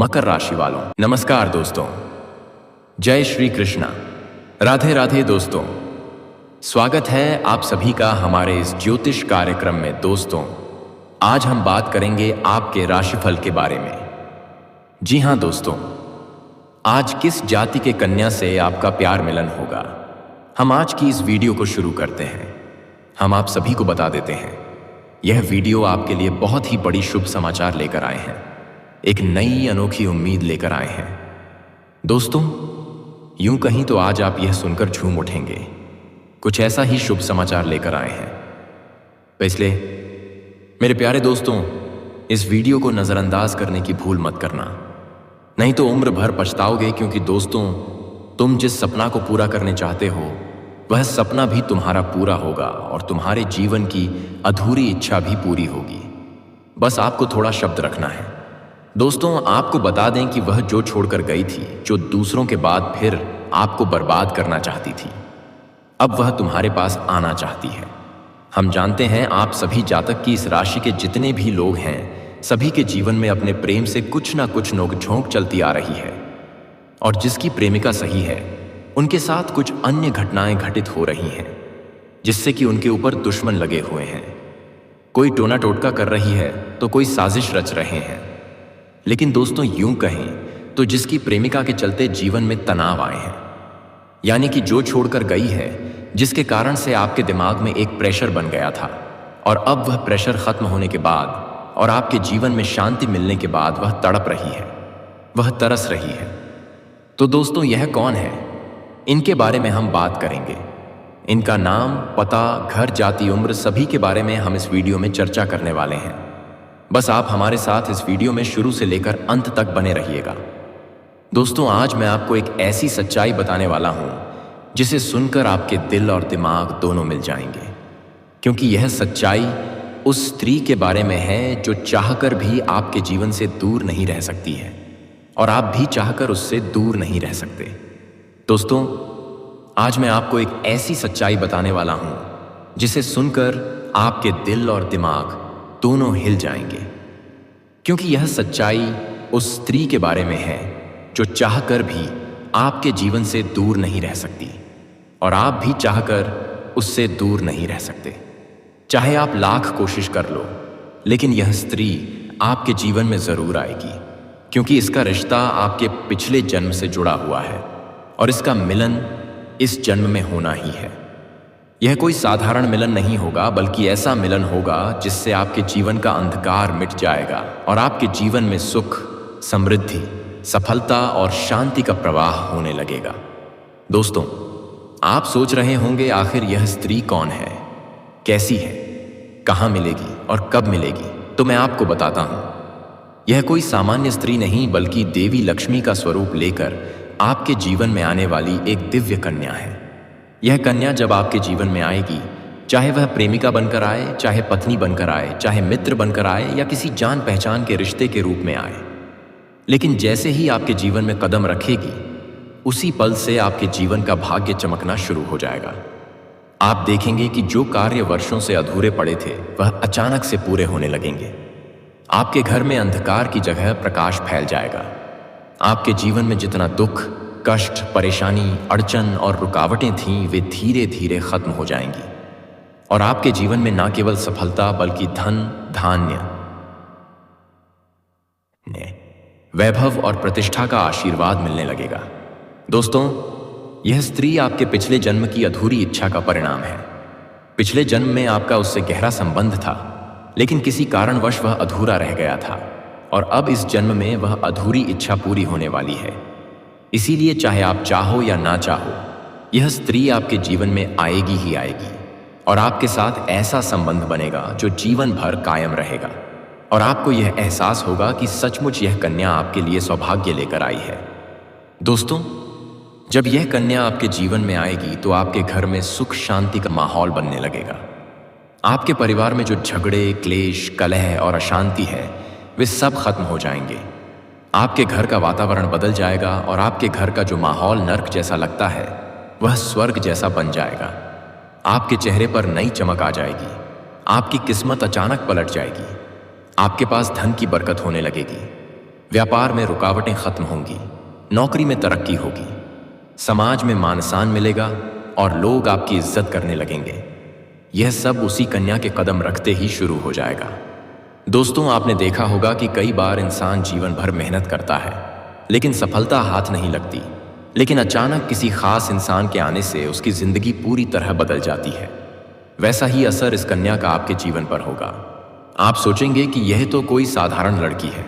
मकर राशि वालों, नमस्कार दोस्तों। जय श्री कृष्णा, राधे राधे दोस्तों। स्वागत है आप सभी का हमारे इस ज्योतिष कार्यक्रम में। दोस्तों, आज हम बात करेंगे आपके राशिफल के बारे में। जी हाँ दोस्तों, आज किस जाति के कन्या से आपका प्यार मिलन होगा, हम आज की इस वीडियो को शुरू करते हैं। हम आप सभी को बता देते हैं, यह वीडियो आपके लिए बहुत ही बड़ी शुभ समाचार लेकर आए हैं, एक नई अनोखी उम्मीद लेकर आए हैं। दोस्तों, यूं कहीं तो आज आप यह सुनकर झूम उठेंगे, कुछ ऐसा ही शुभ समाचार लेकर आए हैं। तो इसलिए मेरे प्यारे दोस्तों, इस वीडियो को नज़रअंदाज करने की भूल मत करना, नहीं तो उम्र भर पछताओगे। क्योंकि दोस्तों, तुम जिस सपना को पूरा करने चाहते हो, वह सपना भी तुम्हारा पूरा होगा और तुम्हारे जीवन की अधूरी इच्छा भी पूरी होगी। बस आपको थोड़ा शब्द रखना है। दोस्तों, आपको बता दें कि वह जो छोड़कर गई थी, जो दूसरों के बाद फिर आपको बर्बाद करना चाहती थी, अब वह तुम्हारे पास आना चाहती है। हम जानते हैं आप सभी जातक की इस राशि के जितने भी लोग हैं, सभी के जीवन में अपने प्रेम से कुछ ना कुछ नोक-झोंक चलती आ रही है। और जिसकी प्रेमिका सही है, उनके साथ कुछ अन्य घटनाएं घटित हो रही हैं, जिससे कि उनके ऊपर दुश्मन लगे हुए हैं। कोई टोना टोटका कर रही है तो कोई साजिश रच रहे हैं। लेकिन दोस्तों, यूं कहें तो जिसकी प्रेमिका के चलते जीवन में तनाव आए हैं, यानी कि जो छोड़कर गई है, जिसके कारण से आपके दिमाग में एक प्रेशर बन गया था, और अब वह प्रेशर खत्म होने के बाद और आपके जीवन में शांति मिलने के बाद वह तड़प रही है, वह तरस रही है। तो दोस्तों, यह कौन है, इनके बारे में हम बात करेंगे। इनका नाम, पता, घर, जाति, उम्र, सभी के बारे में हम इस वीडियो में चर्चा करने वाले हैं। बस आप हमारे साथ इस वीडियो में शुरू से लेकर अंत तक बने रहिएगा। दोस्तों, आज मैं आपको एक ऐसी सच्चाई बताने वाला हूं, जिसे सुनकर आपके दिल और दिमाग दोनों मिल जाएंगे। क्योंकि यह सच्चाई उस स्त्री के बारे में है जो चाहकर भी आपके जीवन से दूर नहीं रह सकती है, और आप भी चाहकर उससे दूर नहीं रह सकते। दोस्तों, आज मैं आपको एक ऐसी सच्चाई बताने वाला हूं, जिसे सुनकर आपके दिल और दिमाग दोनों हिल जाएंगे। क्योंकि यह सच्चाई उस स्त्री के बारे में है जो चाहकर भी आपके जीवन से दूर नहीं रह सकती, और आप भी चाहकर उससे दूर नहीं रह सकते। चाहे आप लाख कोशिश कर लो, लेकिन यह स्त्री आपके जीवन में जरूर आएगी। क्योंकि इसका रिश्ता आपके पिछले जन्म से जुड़ा हुआ है, और इसका मिलन इस जन्म में होना ही है। यह कोई साधारण मिलन नहीं होगा, बल्कि ऐसा मिलन होगा जिससे आपके जीवन का अंधकार मिट जाएगा और आपके जीवन में सुख, समृद्धि, सफलता और शांति का प्रवाह होने लगेगा। दोस्तों, आप सोच रहे होंगे, आखिर यह स्त्री कौन है, कैसी है, कहाँ मिलेगी और कब मिलेगी? तो मैं आपको बताता हूँ। यह कोई सामान्य स्त्री नहीं, बल्कि देवी लक्ष्मी का स्वरूप लेकर आपके जीवन में आने वाली एक दिव्य कन्या है। यह कन्या जब आपके जीवन में आएगी, चाहे वह प्रेमिका बनकर आए, चाहे पत्नी बनकर आए, चाहे मित्र बनकर आए, या किसी जान पहचान के रिश्ते के रूप में आए, लेकिन जैसे ही आपके जीवन में कदम रखेगी, उसी पल से आपके जीवन का भाग्य चमकना शुरू हो जाएगा। आप देखेंगे कि जो कार्य वर्षों से अधूरे पड़े थे, वह अचानक से पूरे होने लगेंगे। आपके घर में अंधकार की जगह प्रकाश फैल जाएगा। आपके जीवन में जितना दुख, कष्ट, परेशानी, अड़चन और रुकावटें थीं, वे धीरे धीरे खत्म हो जाएंगी, और आपके जीवन में न केवल सफलता, बल्कि धन, धान्य, वैभव और प्रतिष्ठा का आशीर्वाद मिलने लगेगा। दोस्तों, यह स्त्री आपके पिछले जन्म की अधूरी इच्छा का परिणाम है। पिछले जन्म में आपका उससे गहरा संबंध था, लेकिन किसी कारणवश वह अधूरा रह गया था, और अब इस जन्म में वह अधूरी इच्छा पूरी होने वाली है। इसीलिए चाहे आप चाहो या ना चाहो, यह स्त्री आपके जीवन में आएगी ही आएगी, और आपके साथ ऐसा संबंध बनेगा जो जीवन भर कायम रहेगा। और आपको यह एहसास होगा कि सचमुच यह कन्या आपके लिए सौभाग्य लेकर आई है। दोस्तों, जब यह कन्या आपके जीवन में आएगी, तो आपके घर में सुख शांति का माहौल बनने लगेगा। आपके परिवार में जो झगड़े, क्लेश, कलह और अशांति है, वे सब खत्म हो जाएंगे। आपके घर का वातावरण बदल जाएगा, और आपके घर का जो माहौल नर्क जैसा लगता है, वह स्वर्ग जैसा बन जाएगा। आपके चेहरे पर नई चमक आ जाएगी। आपकी किस्मत अचानक पलट जाएगी। आपके पास धन की बरकत होने लगेगी। व्यापार में रुकावटें खत्म होंगी, नौकरी में तरक्की होगी, समाज में मान सम्मान मिलेगा और लोग आपकी इज्जत करने लगेंगे। यह सब उसी कन्या के कदम रखते ही शुरू हो जाएगा। दोस्तों, आपने देखा होगा कि कई बार इंसान जीवन भर मेहनत करता है लेकिन सफलता हाथ नहीं लगती, लेकिन अचानक किसी खास इंसान के आने से उसकी जिंदगी पूरी तरह बदल जाती है। वैसा ही असर इस कन्या का आपके जीवन पर होगा। आप सोचेंगे कि यह तो कोई साधारण लड़की है,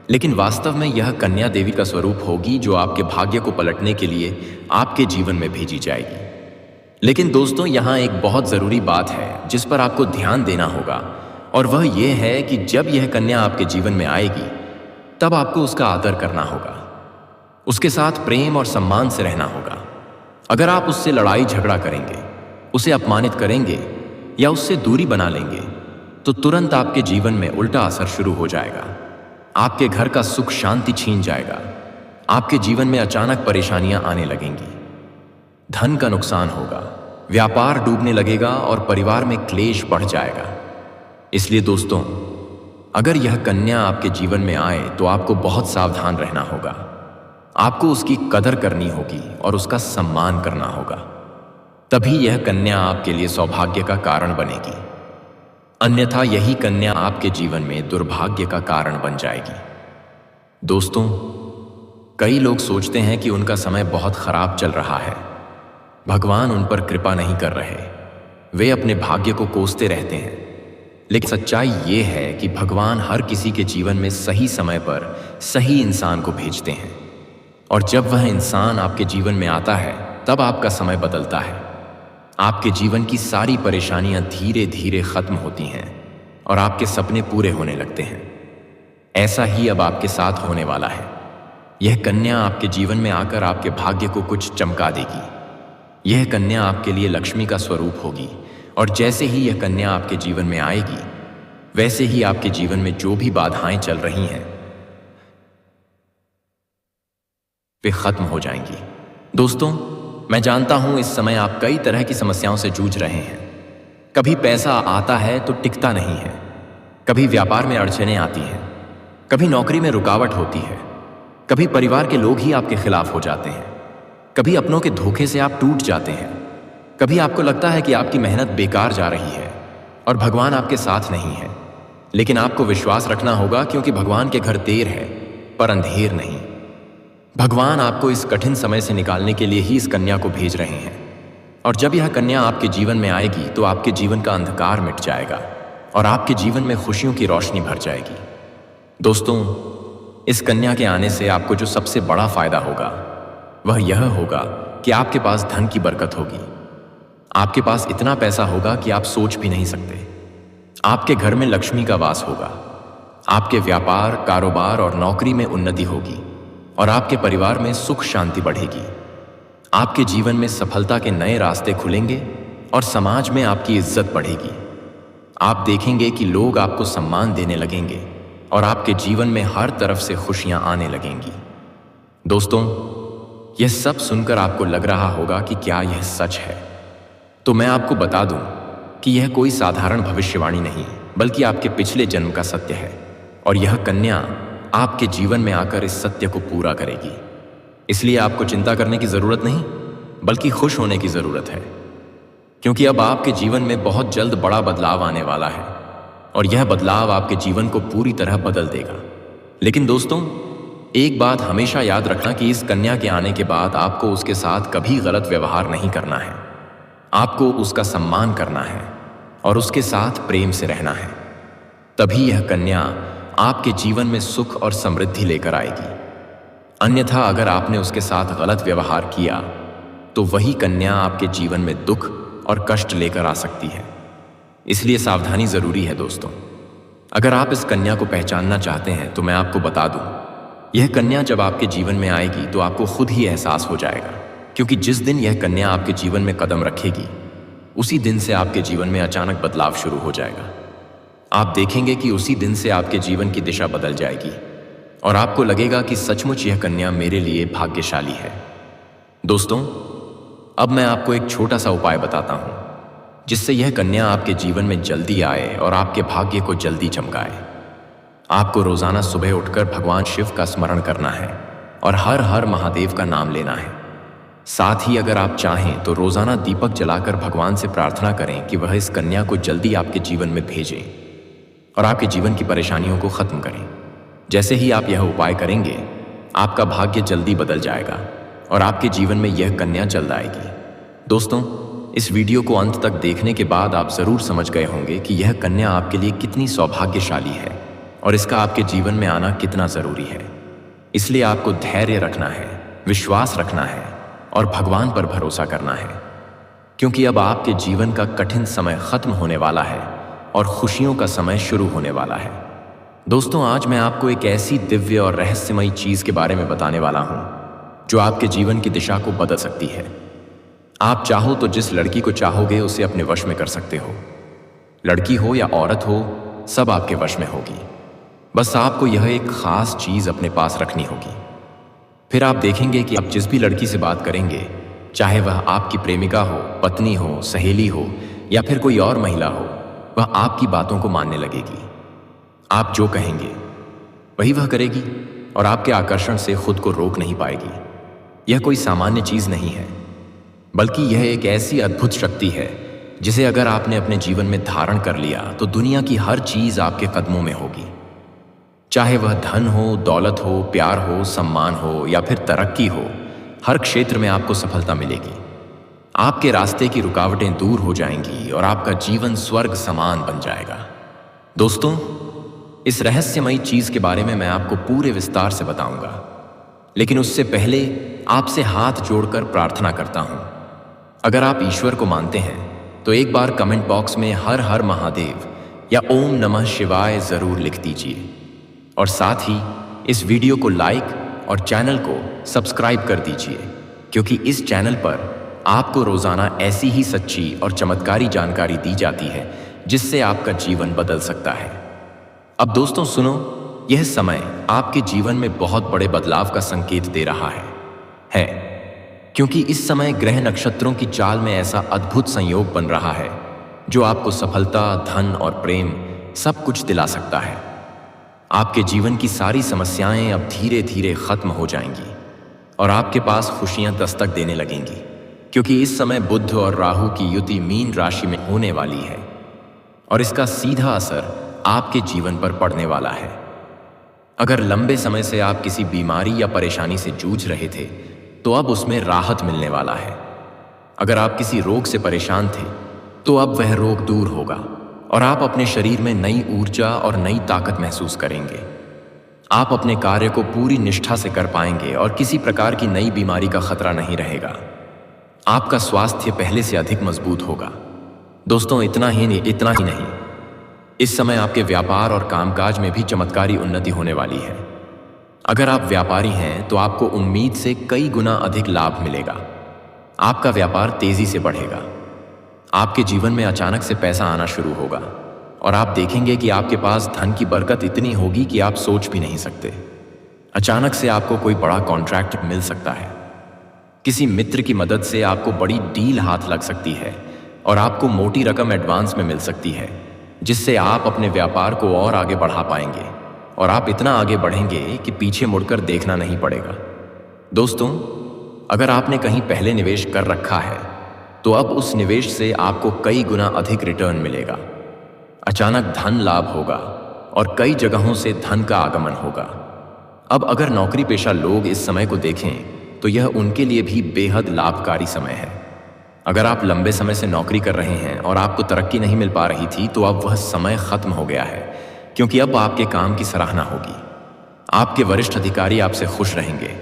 लेकिन वास्तव में यह कन्या देवी का स्वरूप होगी जो आपके भाग्य को पलटने के लिए आपके जीवन में भेजी जाएगी। लेकिन दोस्तों, यहाँ एक बहुत ज़रूरी बात है जिस पर आपको ध्यान देना होगा, और वह यह है कि जब यह कन्या आपके जीवन में आएगी तब आपको उसका आदर करना होगा, उसके साथ प्रेम और सम्मान से रहना होगा। अगर आप उससे लड़ाई झगड़ा करेंगे, उसे अपमानित करेंगे या उससे दूरी बना लेंगे तो तुरंत आपके जीवन में उल्टा असर शुरू हो जाएगा। आपके घर का सुख शांति छीन जाएगा, आपके जीवन में अचानक परेशानियां आने लगेंगी, धन का नुकसान होगा, व्यापार डूबने लगेगा और परिवार में क्लेश बढ़ जाएगा। इसलिए दोस्तों, अगर यह कन्या आपके जीवन में आए तो आपको बहुत सावधान रहना होगा। आपको उसकी कदर करनी होगी और उसका सम्मान करना होगा, तभी यह कन्या आपके लिए सौभाग्य का कारण बनेगी। अन्यथा यही कन्या आपके जीवन में दुर्भाग्य का कारण बन जाएगी। दोस्तों, कई लोग सोचते हैं कि उनका समय बहुत खराब चल रहा है, भगवान उन पर कृपा नहीं कर रहे, वे अपने भाग्य को कोसते रहते हैं। लेकिन सच्चाई ये है कि भगवान हर किसी के जीवन में सही समय पर सही इंसान को भेजते हैं, और जब वह इंसान आपके जीवन में आता है तब आपका समय बदलता है। आपके जीवन की सारी परेशानियां धीरे धीरे खत्म होती हैं और आपके सपने पूरे होने लगते हैं। ऐसा ही अब आपके साथ होने वाला है। यह कन्या आपके जीवन में आकर आपके भाग्य को कुछ चमका देगी। यह कन्या आपके लिए लक्ष्मी का स्वरूप होगी, और जैसे ही यह कन्या आपके जीवन में आएगी वैसे ही आपके जीवन में जो भी बाधाएं चल रही हैं वे खत्म हो जाएंगी। दोस्तों, मैं जानता हूं इस समय आप कई तरह की समस्याओं से जूझ रहे हैं। कभी पैसा आता है तो टिकता नहीं है, कभी व्यापार में अड़चनें आती हैं, कभी नौकरी में रुकावट होती है, कभी परिवार के लोग ही आपके खिलाफ हो जाते हैं, कभी अपनों के धोखे से आप टूट जाते हैं, कभी आपको लगता है कि आपकी मेहनत बेकार जा रही है और भगवान आपके साथ नहीं है। लेकिन आपको विश्वास रखना होगा, क्योंकि भगवान के घर देर है पर अंधेर नहीं। भगवान आपको इस कठिन समय से निकालने के लिए ही इस कन्या को भेज रहे हैं, और जब यह कन्या आपके जीवन में आएगी तो आपके जीवन का अंधकार मिट जाएगा और आपके जीवन में खुशियों की रोशनी भर जाएगी। दोस्तों, इस कन्या के आने से आपको जो सबसे बड़ा फायदा होगा वह यह होगा कि आपके पास धन की बरकत होगी। आपके पास इतना पैसा होगा कि आप सोच भी नहीं सकते। आपके घर में लक्ष्मी का वास होगा, आपके व्यापार, कारोबार और नौकरी में उन्नति होगी, और आपके परिवार में सुख शांति बढ़ेगी। आपके जीवन में सफलता के नए रास्ते खुलेंगे और समाज में आपकी इज्जत बढ़ेगी। आप देखेंगे कि लोग आपको सम्मान देने लगेंगे और आपके जीवन में हर तरफ से खुशियां आने लगेंगी। दोस्तों, यह सब सुनकर आपको लग रहा होगा कि क्या यह सच है? तो मैं आपको बता दूं कि यह कोई साधारण भविष्यवाणी नहीं, बल्कि आपके पिछले जन्म का सत्य है, और यह कन्या आपके जीवन में आकर इस सत्य को पूरा करेगी। इसलिए आपको चिंता करने की जरूरत नहीं, बल्कि खुश होने की जरूरत है, क्योंकि अब आपके जीवन में बहुत जल्द बड़ा बदलाव आने वाला है, और यह बदलाव आपके जीवन को पूरी तरह बदल देगा। लेकिन दोस्तों, एक बात हमेशा याद रखना कि इस कन्या के आने के बाद आपको उसके साथ कभी गलत व्यवहार नहीं करना है। आपको उसका सम्मान करना है और उसके साथ प्रेम से रहना है। तभी यह कन्या आपके जीवन में सुख और समृद्धि लेकर आएगी। अन्यथा अगर आपने उसके साथ गलत व्यवहार किया तो वही कन्या आपके जीवन में दुख और कष्ट लेकर आ सकती है। इसलिए सावधानी जरूरी है दोस्तों। अगर आप इस कन्या को पहचानना चाहते हैं तो मैं आपको बता दूं, यह कन्या जब आपके जीवन में आएगी तो आपको खुद ही एहसास हो जाएगा, क्योंकि जिस दिन यह कन्या आपके जीवन में कदम रखेगी उसी दिन से आपके जीवन में अचानक बदलाव शुरू हो जाएगा। आप देखेंगे कि उसी दिन से आपके जीवन की दिशा बदल जाएगी और आपको लगेगा कि सचमुच यह कन्या मेरे लिए भाग्यशाली है। दोस्तों, अब मैं आपको एक छोटा सा उपाय बताता हूं जिससे यह कन्या आपके जीवन में जल्दी आए और आपके भाग्य को जल्दी चमकाए। आपको रोजाना सुबह उठकर भगवान शिव का स्मरण करना है और हर हर महादेव का नाम लेना है। साथ ही अगर आप चाहें तो रोजाना दीपक जलाकर भगवान से प्रार्थना करें कि वह इस कन्या को जल्दी आपके जीवन में भेजें और आपके जीवन की परेशानियों को खत्म करें। जैसे ही आप यह उपाय करेंगे, आपका भाग्य जल्दी बदल जाएगा और आपके जीवन में यह कन्या जल्द आएगी। दोस्तों, इस वीडियो को अंत तक देखने के बाद आप जरूर समझ गए होंगे कि यह कन्या आपके लिए कितनी सौभाग्यशाली है और इसका आपके जीवन में आना कितना जरूरी है। इसलिए आपको धैर्य रखना है, विश्वास रखना है और भगवान पर भरोसा करना है, क्योंकि अब आपके जीवन का कठिन समय खत्म होने वाला है और खुशियों का समय शुरू होने वाला है। दोस्तों, आज मैं आपको एक ऐसी दिव्य और रहस्यमयी चीज के बारे में बताने वाला हूं जो आपके जीवन की दिशा को बदल सकती है। आप चाहो तो जिस लड़की को चाहोगे उसे अपने वश में कर सकते हो। लड़की हो या औरत हो, सब आपके वश में होगी। बस आपको यह एक खास चीज अपने पास रखनी होगी। फिर आप देखेंगे कि आप जिस भी लड़की से बात करेंगे, चाहे वह आपकी प्रेमिका हो, पत्नी हो, सहेली हो या फिर कोई और महिला हो, वह आपकी बातों को मानने लगेगी। आप जो कहेंगे वही वह करेगी और आपके आकर्षण से खुद को रोक नहीं पाएगी। यह कोई सामान्य चीज नहीं है, बल्कि यह एक ऐसी अद्भुत शक्ति है जिसे अगर आपने अपने जीवन में धारण कर लिया तो दुनिया की हर चीज आपके कदमों में होगी। चाहे वह धन हो, दौलत हो, प्यार हो, सम्मान हो या फिर तरक्की हो, हर क्षेत्र में आपको सफलता मिलेगी। आपके रास्ते की रुकावटें दूर हो जाएंगी और आपका जीवन स्वर्ग समान बन जाएगा। दोस्तों, इस रहस्यमयी चीज के बारे में मैं आपको पूरे विस्तार से बताऊंगा, लेकिन उससे पहले आपसे हाथ जोड़कर प्रार्थना करता हूं। अगर आप ईश्वर को मानते हैं तो एक बार कमेंट बॉक्स में हर हर महादेव या ओम नमः शिवाय जरूर लिख दीजिए और साथ ही इस वीडियो को लाइक और चैनल को सब्सक्राइब कर दीजिए, क्योंकि इस चैनल पर आपको रोजाना ऐसी ही सच्ची और चमत्कारी जानकारी दी जाती है जिससे आपका जीवन बदल सकता है। अब दोस्तों सुनो, यह समय आपके जीवन में बहुत बड़े बदलाव का संकेत दे रहा है क्योंकि इस समय ग्रह नक्षत्रों की चाल में ऐसा अद्भुत संयोग बन रहा है जो आपको सफलता, धन और प्रेम सब कुछ दिला सकता है। आपके जीवन की सारी समस्याएं अब धीरे धीरे खत्म हो जाएंगी और आपके पास खुशियां दस्तक देने लगेंगी, क्योंकि इस समय बुध और राहु की युति मीन राशि में होने वाली है और इसका सीधा असर आपके जीवन पर पड़ने वाला है। अगर लंबे समय से आप किसी बीमारी या परेशानी से जूझ रहे थे तो अब उसमें राहत मिलने वाला है। अगर आप किसी रोग से परेशान थे तो अब वह रोग दूर होगा और आप अपने शरीर में नई ऊर्जा और नई ताकत महसूस करेंगे। आप अपने कार्य को पूरी निष्ठा से कर पाएंगे और किसी प्रकार की नई बीमारी का खतरा नहीं रहेगा। आपका स्वास्थ्य पहले से अधिक मजबूत होगा। दोस्तों, इतना ही नहीं, इस समय आपके व्यापार और कामकाज में भी चमत्कारी उन्नति होने वाली है। अगर आप व्यापारी हैं तो आपको उम्मीद से कई गुना अधिक लाभ मिलेगा। आपका व्यापार तेजी से बढ़ेगा। आपके जीवन में अचानक से पैसा आना शुरू होगा और आप देखेंगे कि आपके पास धन की बरकत इतनी होगी कि आप सोच भी नहीं सकते। अचानक से आपको कोई बड़ा कॉन्ट्रैक्ट मिल सकता है। किसी मित्र की मदद से आपको बड़ी डील हाथ लग सकती है और आपको मोटी रकम एडवांस में मिल सकती है, जिससे आप अपने व्यापार को और आगे बढ़ा पाएंगे और आप इतना आगे बढ़ेंगे कि पीछे मुड़कर देखना नहीं पड़ेगा। दोस्तों, अगर आपने कहीं पहले निवेश कर रखा है तो अब उस निवेश से आपको कई गुना अधिक रिटर्न मिलेगा। अचानक धन लाभ होगा और कई जगहों से धन का आगमन होगा। अब अगर नौकरी पेशा लोग इस समय को देखें तो यह उनके लिए भी बेहद लाभकारी समय है। अगर आप लंबे समय से नौकरी कर रहे हैं और आपको तरक्की नहीं मिल पा रही थी तो अब वह समय खत्म हो गया है, क्योंकि अब आपके काम की सराहना होगी। आपके वरिष्ठ अधिकारी आपसे खुश रहेंगे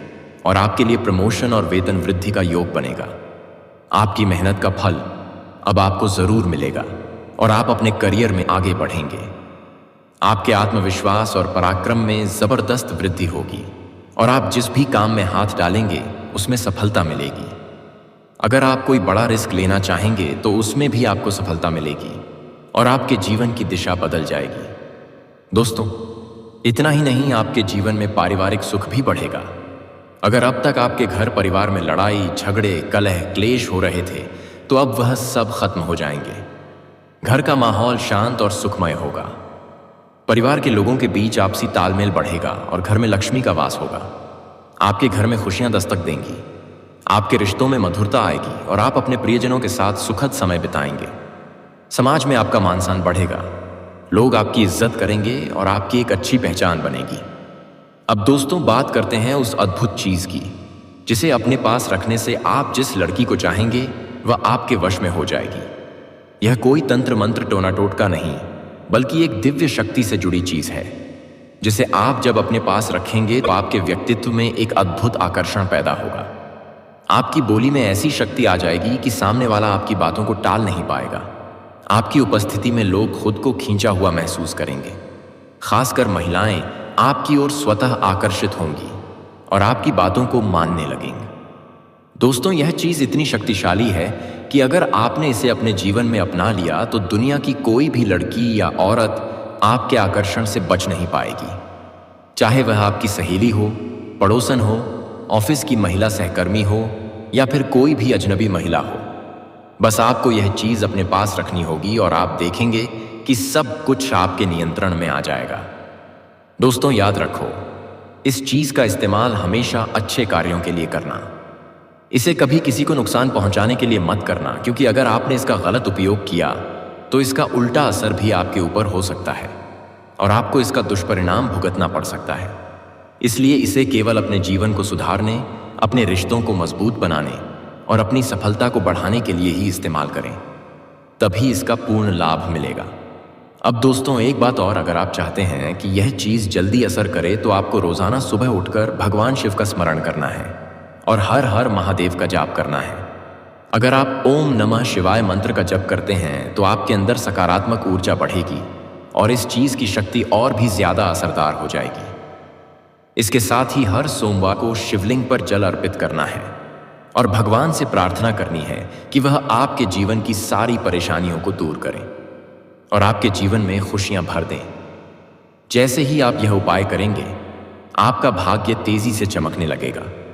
और आपके लिए प्रमोशन और वेतन वृद्धि का योग बनेगा। आपकी मेहनत का फल अब आपको जरूर मिलेगा और आप अपने करियर में आगे बढ़ेंगे। आपके आत्मविश्वास और पराक्रम में जबरदस्त वृद्धि होगी और आप जिस भी काम में हाथ डालेंगे उसमें सफलता मिलेगी। अगर आप कोई बड़ा रिस्क लेना चाहेंगे तो उसमें भी आपको सफलता मिलेगी और आपके जीवन की दिशा बदल जाएगी। दोस्तों, इतना ही नहीं, आपके जीवन में पारिवारिक सुख भी बढ़ेगा। अगर अब तक आपके घर परिवार में लड़ाई, झगड़े, कलह, क्लेश हो रहे थे तो अब वह सब खत्म हो जाएंगे। घर का माहौल शांत और सुखमय होगा। परिवार के लोगों के बीच आपसी तालमेल बढ़ेगा और घर में लक्ष्मी का वास होगा। आपके घर में खुशियां दस्तक देंगी, आपके रिश्तों में मधुरता आएगी और आप अपने प्रियजनों के साथ सुखद समय बिताएंगे। समाज में आपका मान सम्मान बढ़ेगा, लोग आपकी इज्जत करेंगे और आपकी एक अच्छी पहचान बनेगी। अब दोस्तों, बात करते हैं उस अद्भुत चीज की जिसे अपने पास रखने से आप जिस लड़की को चाहेंगे वह आपके वश में हो जाएगी। यह कोई तंत्र मंत्र टोना टोटका नहीं, बल्कि एक दिव्य शक्ति से जुड़ी चीज है जिसे आप जब अपने पास रखेंगे तो आपके व्यक्तित्व में एक अद्भुत आकर्षण पैदा होगा। आपकी बोली में ऐसी शक्ति आ जाएगी कि सामने वाला आपकी बातों को टाल नहीं पाएगा। आपकी उपस्थिति में लोग खुद को खींचा हुआ महसूस करेंगे। खासकर महिलाएं आपकी ओर स्वतः आकर्षित होंगी और आपकी बातों को मानने लगेंगे। दोस्तों, यह चीज इतनी शक्तिशाली है कि अगर आपने इसे अपने जीवन में अपना लिया तो दुनिया की कोई भी लड़की या औरत आपके आकर्षण से बच नहीं पाएगी। चाहे वह आपकी सहेली हो, पड़ोसन हो, ऑफिस की महिला सहकर्मी हो या फिर कोई भी अजनबी महिला हो, बस आपको यह चीज अपने पास रखनी होगी और आप देखेंगे कि सब कुछ आपके नियंत्रण में आ जाएगा। दोस्तों, याद रखो, इस चीज का इस्तेमाल हमेशा अच्छे कार्यों के लिए करना। इसे कभी किसी को नुकसान पहुंचाने के लिए मत करना, क्योंकि अगर आपने इसका गलत उपयोग किया तो इसका उल्टा असर भी आपके ऊपर हो सकता है और आपको इसका दुष्परिणाम भुगतना पड़ सकता है। इसलिए इसे केवल अपने जीवन को सुधारने, अपने रिश्तों को मजबूत बनाने और अपनी सफलता को बढ़ाने के लिए ही इस्तेमाल करें, तभी इसका पूर्ण लाभ मिलेगा। अब दोस्तों, एक बात और, अगर आप चाहते हैं कि यह चीज जल्दी असर करे तो आपको रोजाना सुबह उठकर भगवान शिव का स्मरण करना है और हर हर महादेव का जाप करना है। अगर आप ओम नमः शिवाय मंत्र का जप करते हैं तो आपके अंदर सकारात्मक ऊर्जा बढ़ेगी और इस चीज की शक्ति और भी ज्यादा असरदार हो जाएगी। इसके साथ ही हर सोमवार को शिवलिंग पर जल अर्पित करना है और भगवान से प्रार्थना करनी है कि वह आपके जीवन की सारी परेशानियों को दूर करें और आपके जीवन में खुशियां भर दें। जैसे ही आप यह उपाय करेंगे, आपका भाग्य तेजी से चमकने लगेगा